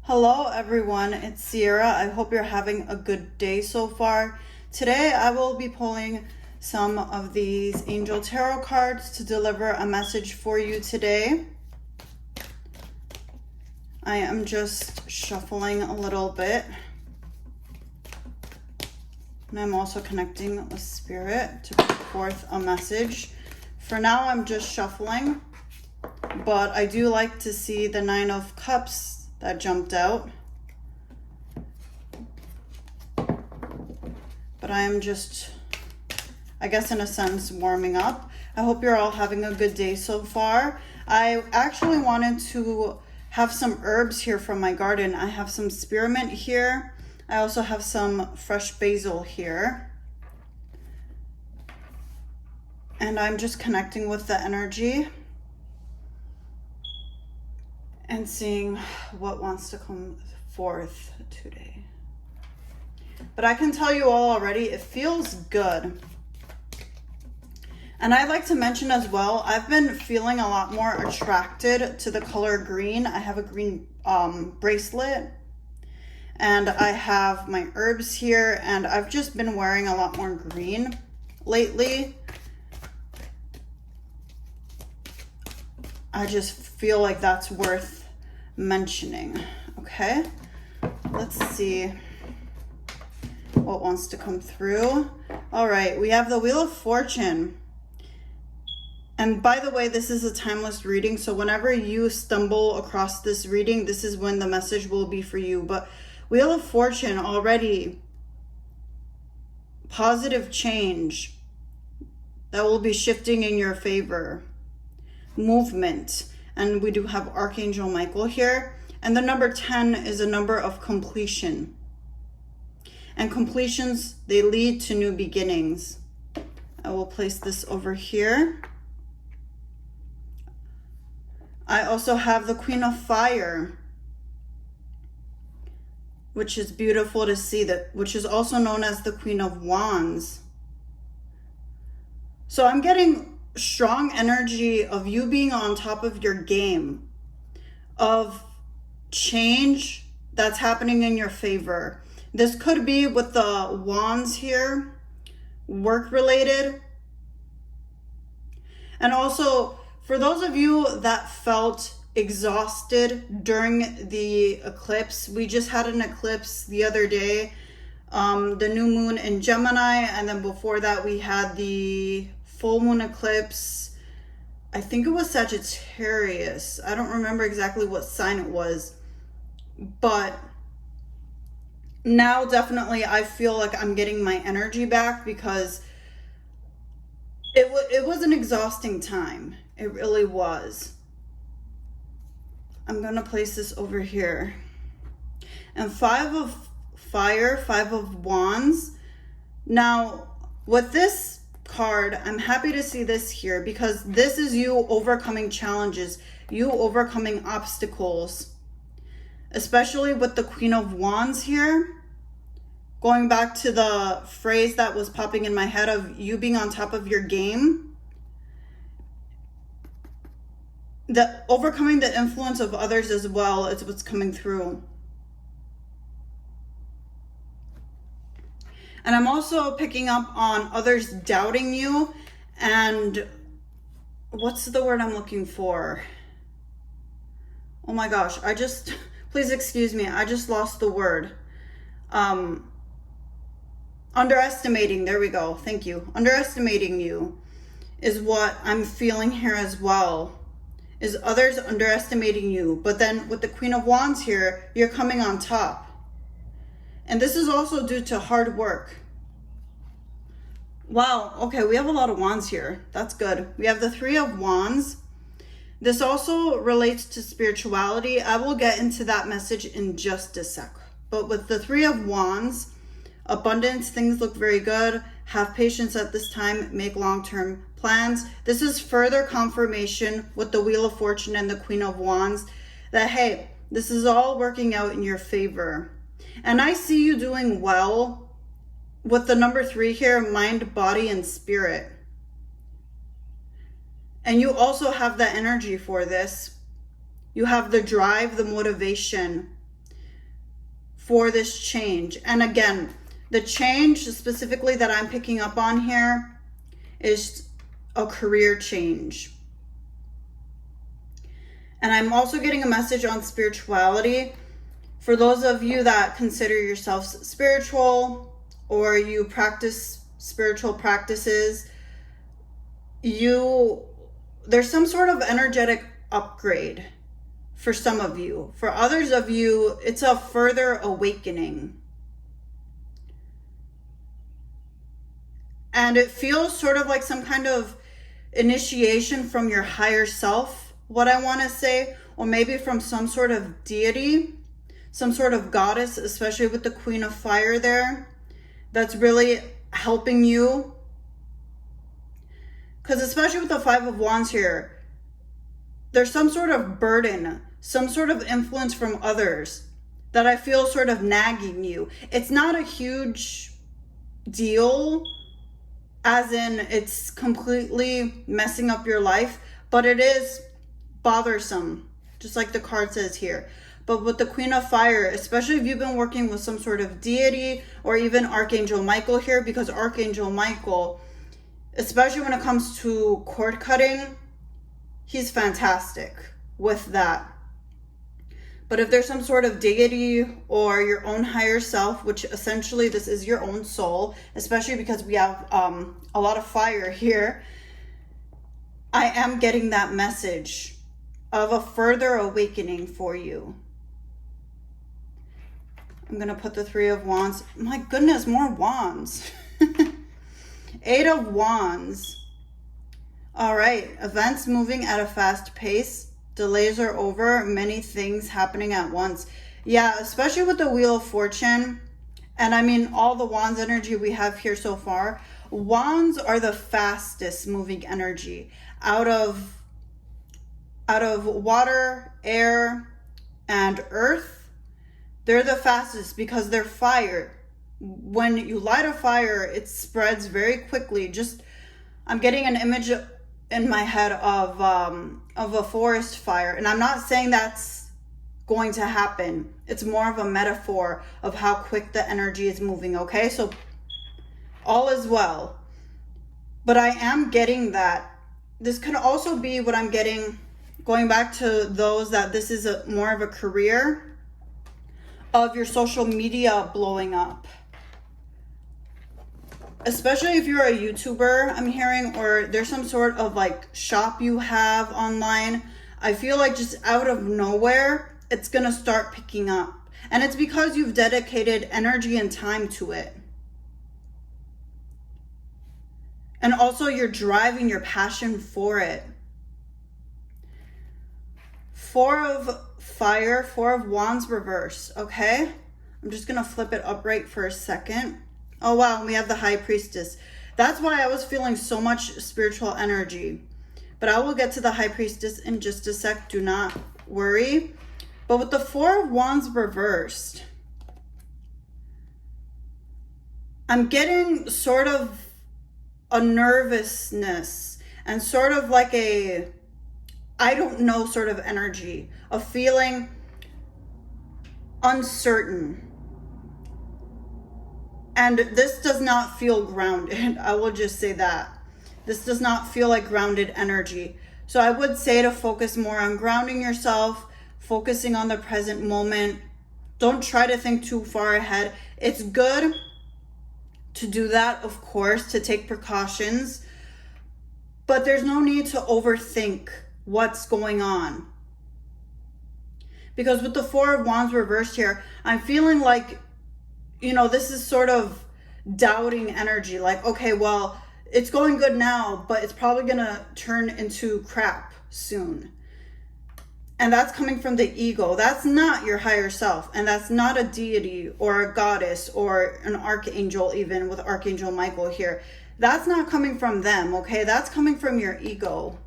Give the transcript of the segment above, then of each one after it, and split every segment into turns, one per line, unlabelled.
Hello everyone, it's Sierra. I hope you're having a good day so far. Today I will be pulling some of these Angel Tarot cards to deliver a message for you today. I am just shuffling a little bit. And I'm also connecting with Spirit to put forth a message. For now I'm just shuffling, but I do like to see the Nine of Cups that jumped out. But I am just, I guess in a sense, warming up. I hope you're all having a good day so far. I actually wanted to have some herbs here from my garden. I have some spearmint here. I also have some fresh basil here. And I'm just connecting with the energy and seeing what wants to come forth today. But I can tell you all already, it feels good. And I'd like to mention as well, I've been feeling a lot more attracted to the color green. I have a green bracelet, and I have my herbs here, and I've just been wearing a lot more green lately. I just feel like that's worth mentioning. Okay, let's see what wants to come through. All right, we have the Wheel of Fortune. And by the way, this is a timeless reading, so whenever you stumble across this reading, this is when the message will be for you. But Wheel of Fortune already, positive change that will be shifting in your favor. Movement, and we do have Archangel Michael here, and the number 10 is a number of completion, and completions, they lead to new beginnings. I will place this over here. I also have the Queen of Fire, which is beautiful to see, that which is also known as the Queen of Wands. So I'm getting strong energy of you being on top of your game, of change that's happening in your favor. This could be with the wands here, work related. And also for those of you that felt exhausted during the eclipse, we just had an eclipse the other day, the new moon in Gemini, and then before that we had the full moon eclipse. I think it was Sagittarius. I don't remember exactly what sign it was, but now definitely I feel like I'm getting my energy back, because it was an exhausting time. It really was. I'm gonna place this over here. And 5 of Fire, 5 of Wands. Now with this card, I'm happy to see this here, because this is you overcoming challenges, you overcoming obstacles, especially with the Queen of Wands here. Going back to the phrase that was popping in my head of you being on top of your game, the overcoming the influence of others as well is what's coming through. And I'm also picking up on others doubting you, and what's the word I'm looking for? Oh my gosh, please excuse me, I just lost the word. Underestimating, there we go, thank you. Underestimating you is what I'm feeling here as well, is others underestimating you. But then with the Queen of Wands here, you're coming on top. And this is also due to hard work. Wow, okay, we have a lot of wands here. That's good. We have the 3 of Wands. This also relates to spirituality. I will get into that message in just a sec. But with the 3 of Wands, abundance, things look very good. Have patience at this time, make long-term plans. This is further confirmation with the Wheel of Fortune and the Queen of Wands that, hey, this is all working out in your favor. And I see you doing well with the number 3 here, mind, body, and spirit. And you also have the energy for this. You have the drive, the motivation. for this change. And again, the change specifically that I'm picking up on here is a career change. And I'm also getting a message on spirituality. For those of you that consider yourselves spiritual or you practice spiritual practices, there's some sort of energetic upgrade for some of you. For others of you, it's a further awakening. And it feels sort of like some kind of initiation from your higher self, what I want to say, or maybe from some sort of deity, some sort of goddess, especially with the Queen of Fire there, that's really helping you. Because especially with the Five of Wands here, there's some sort of burden, some sort of influence from others that I feel sort of nagging you. It's not a huge deal, as in it's completely messing up your life, but it is bothersome, just like the card says here. But with the Queen of Fire, especially if you've been working with some sort of deity or even Archangel Michael here, because Archangel Michael, especially when it comes to cord cutting, he's fantastic with that. But if there's some sort of deity or your own higher self, which essentially this is your own soul, especially because we have a lot of fire here, I am getting that message of a further awakening for you. I'm going to put the Three of Wands. My goodness, more wands. Eight of Wands. All right. Events moving at a fast pace. Delays are over. Many things happening at once. Yeah, especially with the Wheel of Fortune. And I mean, all the Wands energy we have here so far. Wands are the fastest moving energy out of water, air, and earth. They're the fastest because they're fire. When you light a fire, it spreads very quickly. I'm getting an image in my head of a forest fire. And I'm not saying that's going to happen. It's more of a metaphor of how quick the energy is moving, okay? So all is well. But I am getting that. This could also be what I'm getting, going back to those that this is more of a career of your social media blowing up. Especially if you're a YouTuber, I'm hearing, or there's some sort of like shop you have online. I feel like just out of nowhere, it's gonna start picking up. And it's because you've dedicated energy and time to it. And also you're driving your passion for it. Four of Fire, Four of Wands reverse, okay? I'm just gonna flip it upright for a second. Oh wow, we have the High Priestess. That's why I was feeling so much spiritual energy. But I will get to the High Priestess in just a sec, do not worry. But with the Four of Wands reversed, I'm getting sort of a nervousness and sort of like a, I don't know, sort of energy of feeling uncertain. And this does not feel grounded. I will just say that. This does not feel like grounded energy. So I would say to focus more on grounding yourself, focusing on the present moment. Don't try to think too far ahead. It's good to do that, of course, to take precautions. But there's no need to overthink what's going on. Because with the Four of Wands reversed here, I'm feeling like, you know, this is sort of doubting energy. Like, okay, well, it's going good now, but it's probably going to turn into crap soon. And that's coming from the ego. That's not your higher self. And that's not a deity or a goddess or an archangel, even with Archangel Michael here. That's not coming from them, okay? That's coming from your ego.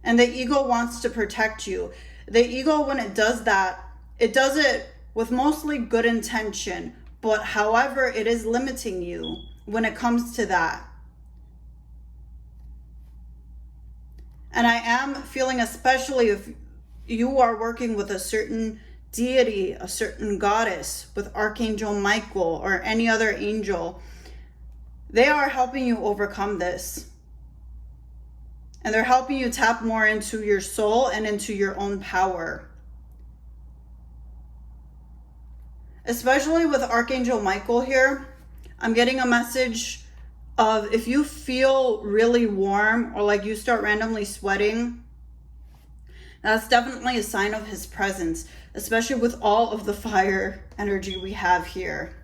And the ego wants to protect you. The ego, when it does that, it does it with mostly good intention. But however, it is limiting you when it comes to that. And I am feeling, especially if you are working with a certain deity, a certain goddess, with Archangel Michael or any other angel, they are helping you overcome this. And they're helping you tap more into your soul and into your own power. Especially with Archangel Michael here, I'm getting a message of if you feel really warm or like you start randomly sweating, that's definitely a sign of his presence, especially with all of the fire energy we have here.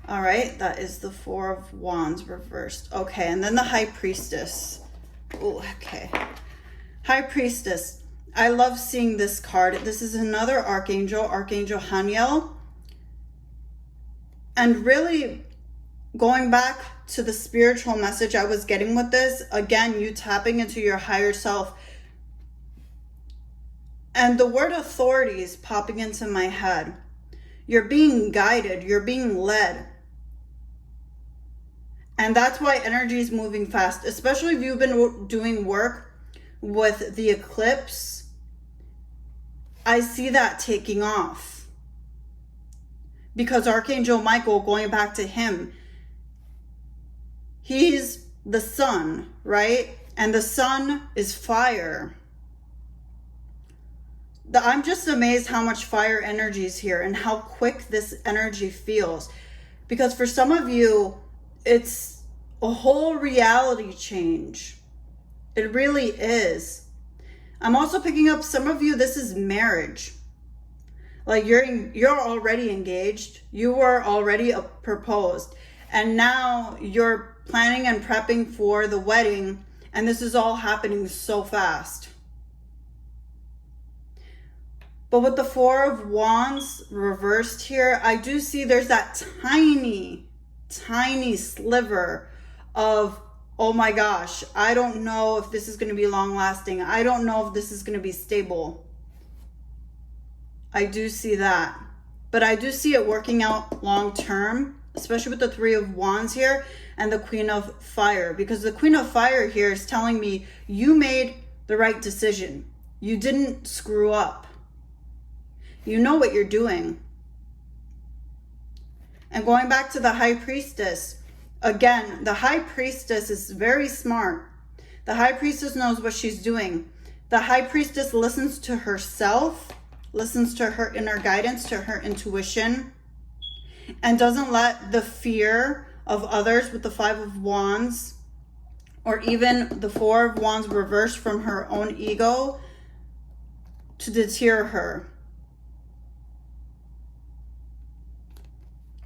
All right, that is the Four of Wands reversed. Okay, and then the High Priestess. Oh, okay. High Priestess. I love seeing this card. This is another Archangel, Archangel Haniel. And really going back to the spiritual message I was getting with this, again, you tapping into your higher self. And the word authority is popping into my head. You're being guided. You're being led. And that's why energy is moving fast, especially if you've been doing work with the eclipse. I see that taking off. Because Archangel Michael, going back to him, he's the sun, right? And the sun is fire. I'm just amazed how much fire energy is here and how quick this energy feels. Because for some of you, it's a whole reality change. It really is. I'm also picking up some of you, this is marriage. Like you're already engaged. You were already proposed. And now you're planning and prepping for the wedding. And this is all happening so fast. But with the Four of Wands reversed here, I do see there's that tiny sliver of, oh my gosh, I don't know if this is going to be long lasting. I don't know if this is going to be stable. I do see that. But I do see it working out long term, especially with the Three of Wands here and the Queen of Fire. Because the Queen of Fire here is telling me you made the right decision. You didn't screw up. You know what you're doing. And going back to the High Priestess, again, the High Priestess is very smart. The High Priestess knows what she's doing. The High Priestess listens to herself, listens to her inner guidance, to her intuition, and doesn't let the fear of others with the Five of Wands or even the Four of Wands reversed from her own ego to deter her.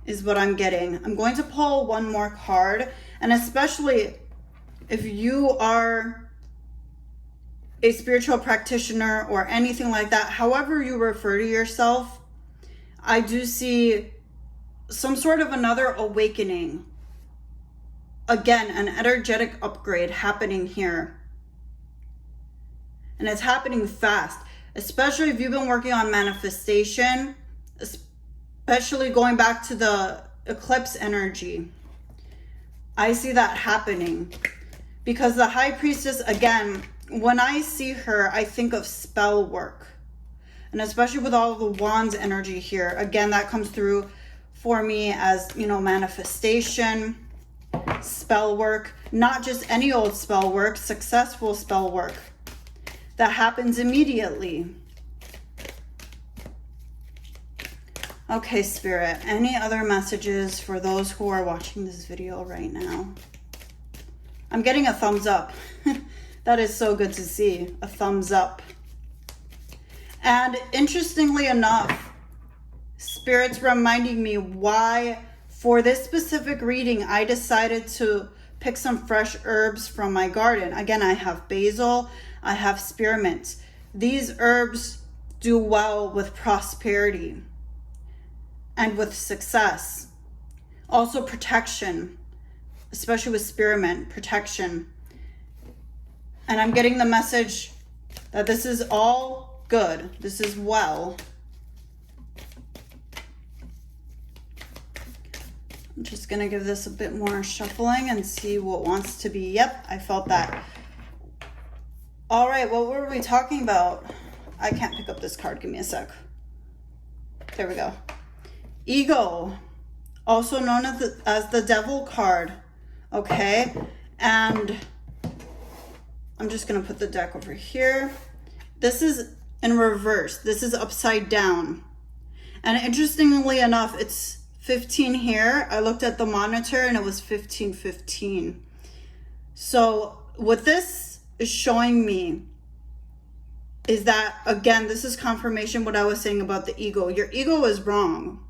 Is what I'm getting. I'm going to pull one more card, and especially if you are a spiritual practitioner or anything like that, however you refer to yourself, I do see some sort of another awakening. Again, an energetic upgrade happening here. And it's happening fast, especially if you've been working on manifestation, especially going back to the eclipse energy. I see that happening because the High Priestess, again, when I see her, I think of spell work. And especially with all of the Wands energy here, again, that comes through for me as, you know, manifestation, spell work, not just any old spell work, successful spell work that happens immediately. Okay, Spirit, any other messages for those who are watching this video right now? I'm getting a thumbs up. That is so good to see, a thumbs up. And interestingly enough, Spirit's reminding me why, for this specific reading, I decided to pick some fresh herbs from my garden. Again, I have basil, I have spearmint. These herbs do well with prosperity and with success. Also protection, especially with spearmint, protection. And I'm getting the message that this is all good. This is well. I'm just gonna give this a bit more shuffling and see what wants to be. Yep, I felt that. All right, what were we talking about? I can't pick up this card, give me a sec. There we go. Ego, also known as the devil card. Okay, and I'm just gonna put the deck over here. This is in reverse. This is upside down. And interestingly enough, it's 15 here. I looked at the monitor and it was 15:15. So what this is showing me is that, again, this is confirmation what I was saying about the ego. Your ego is wrong.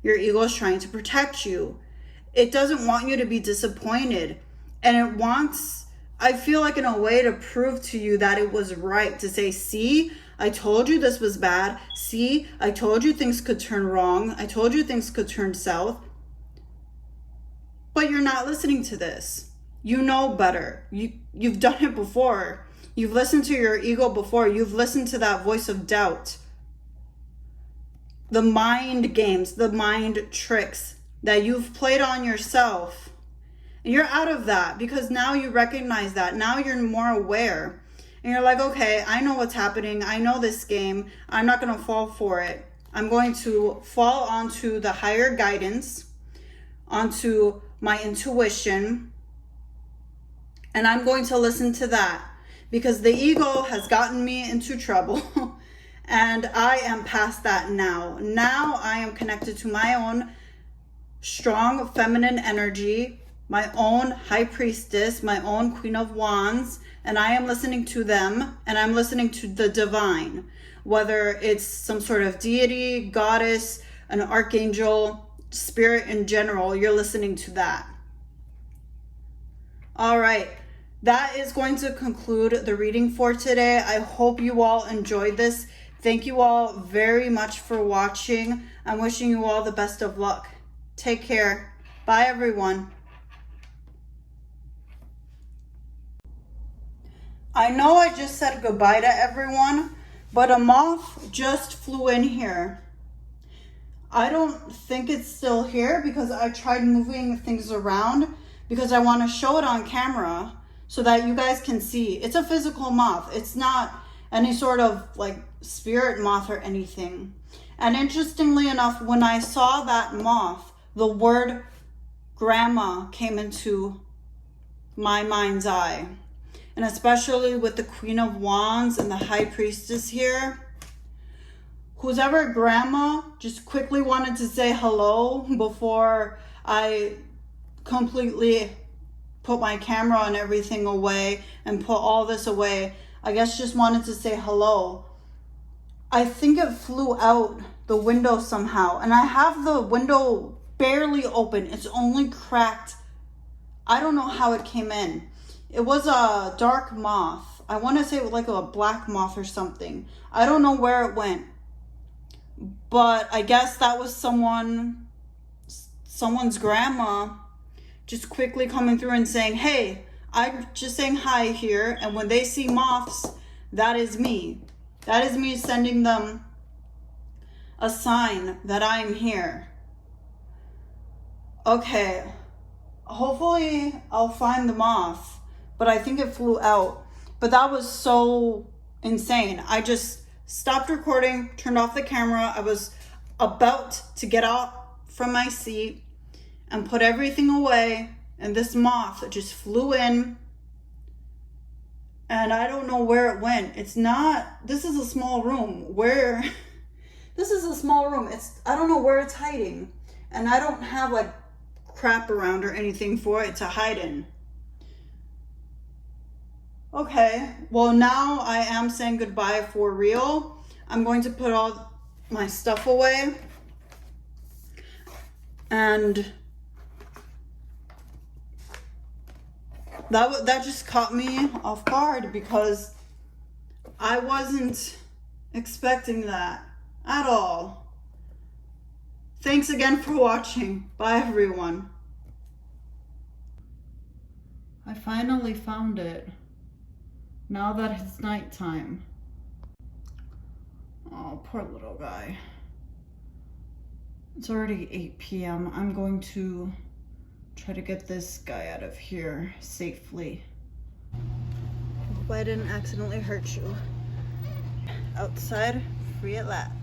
Your ego is trying to protect you. It doesn't want you to be disappointed. And it wants, I feel like, in a way, to prove to you that it was right, to say, see, I told you this was bad. See, I told you things could turn wrong. I told you things could turn south. But you're not listening to this. You know better. You've done it before. You've listened to your ego before. You've listened to that voice of doubt. The mind games, the mind tricks that you've played on yourself. And you're out of that because now you recognize that. Now you're more aware. And you're like, okay, I know what's happening. I know this game. I'm not going to fall for it. I'm going to fall onto the higher guidance, onto my intuition. And I'm going to listen to that because the ego has gotten me into trouble. And I am past that now. Now I am connected to my own strong feminine energy, my own high priestess, my own queen of wands, and I am listening to them, and I'm listening to the divine, whether it's some sort of deity, goddess, an archangel, spirit in general, you're listening to that. All right. That is going to conclude the reading for today. I hope you all enjoyed this. Thank you all very much for watching. I'm wishing you all the best of luck. Take care. Bye, everyone. I know I just said goodbye to everyone, but a moth just flew in here. I don't think it's still here because I tried moving things around because I want to show it on camera so that you guys can see. It's a physical moth. It's not any sort of like spirit moth or anything. And interestingly enough, when I saw that moth, the word grandma came into my mind's eye. And especially with the Queen of Wands and the High Priestess here. Who's ever grandma just quickly wanted to say hello before I completely put my camera and everything away and put all this away. I guess just wanted to say hello. I think it flew out the window somehow. And I have the window barely open. It's only cracked. I don't know how it came in. It was a dark moth. I want to say like a black moth or something. I don't know where it went. But I guess that was someone's grandma just quickly coming through and saying, hey, I'm just saying hi here. And when they see moths, that is me. That is me sending them a sign that I'm here. Okay. Hopefully I'll find the moth. But I think it flew out. But that was so insane. I just stopped recording, turned off the camera. I was about to get out from my seat and put everything away. And this moth just flew in. And I don't know where it went. It's not, this is a small room. This is a small room. I don't know where it's hiding. And I don't have like crap around or anything for it to hide in. Okay, well now I am saying goodbye for real. I'm going to put all my stuff away. And that just caught me off guard because I wasn't expecting that at all. Thanks again for watching. Bye everyone. I finally found it. Now that it's nighttime. Oh, poor little guy. It's already 8 p.m. I'm going to try to get this guy out of here safely. Hope I didn't accidentally hurt you. Outside, free at last.